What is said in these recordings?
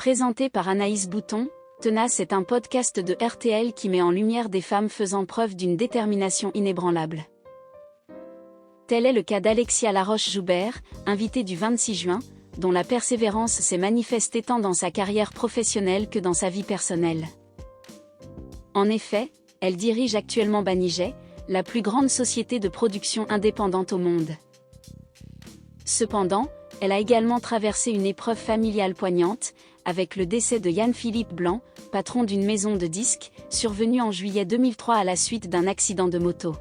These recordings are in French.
Présenté par Anaïs Bouton, Tenace est un podcast de RTL qui met en lumière des femmes faisant preuve d'une détermination inébranlable. Tel est le cas d'Alexia Laroche-Joubert, invitée du 26 juin, dont la persévérance s'est manifestée tant dans sa carrière professionnelle que dans sa vie personnelle. En effet, elle dirige actuellement Banijay, la plus grande société de production indépendante au monde. Cependant, elle a également traversé une épreuve familiale poignante, avec le décès de Yann-Philippe Blanc, patron d'une maison de disques, survenu en juillet 2003 à la suite d'un accident de moto.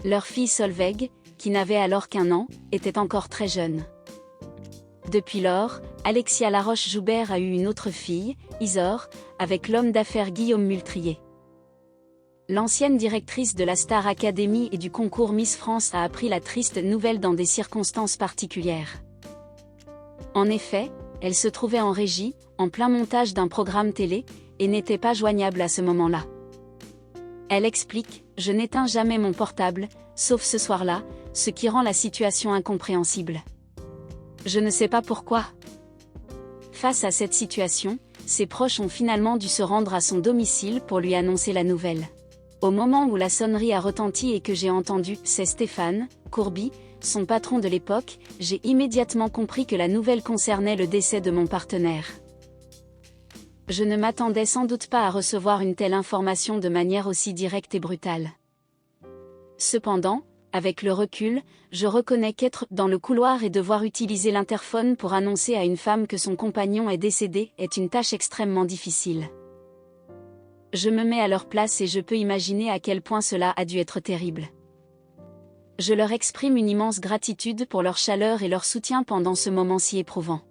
Leur fille Solveig, qui n'avait alors qu'1 an, était encore très jeune. Depuis lors, Alexia Laroche-Joubert a eu une autre fille, Isor, avec l'homme d'affaires Guillaume Multrier. L'ancienne directrice de la Star Academy et du concours Miss France a appris la triste nouvelle dans des circonstances particulières. En effet, elle se trouvait en régie, en plein montage d'un programme télé, et n'était pas joignable à ce moment-là. Elle explique « Je n'éteins jamais mon portable, sauf ce soir-là, ce qui rend la situation incompréhensible. Je ne sais pas pourquoi. » Face à cette situation, ses proches ont finalement dû se rendre à son domicile pour lui annoncer la nouvelle. Au moment où la sonnerie a retenti et que j'ai entendu « C'est Stéphane Courby », son patron de l'époque, j'ai immédiatement compris que la nouvelle concernait le décès de mon partenaire. Je ne m'attendais sans doute pas à recevoir une telle information de manière aussi directe et brutale. Cependant, avec le recul, je reconnais qu'être dans le couloir et devoir utiliser l'interphone pour annoncer à une femme que son compagnon est décédé est une tâche extrêmement difficile. Je me mets à leur place et je peux imaginer à quel point cela a dû être terrible. Je leur exprime une immense gratitude pour leur chaleur et leur soutien pendant ce moment si éprouvant.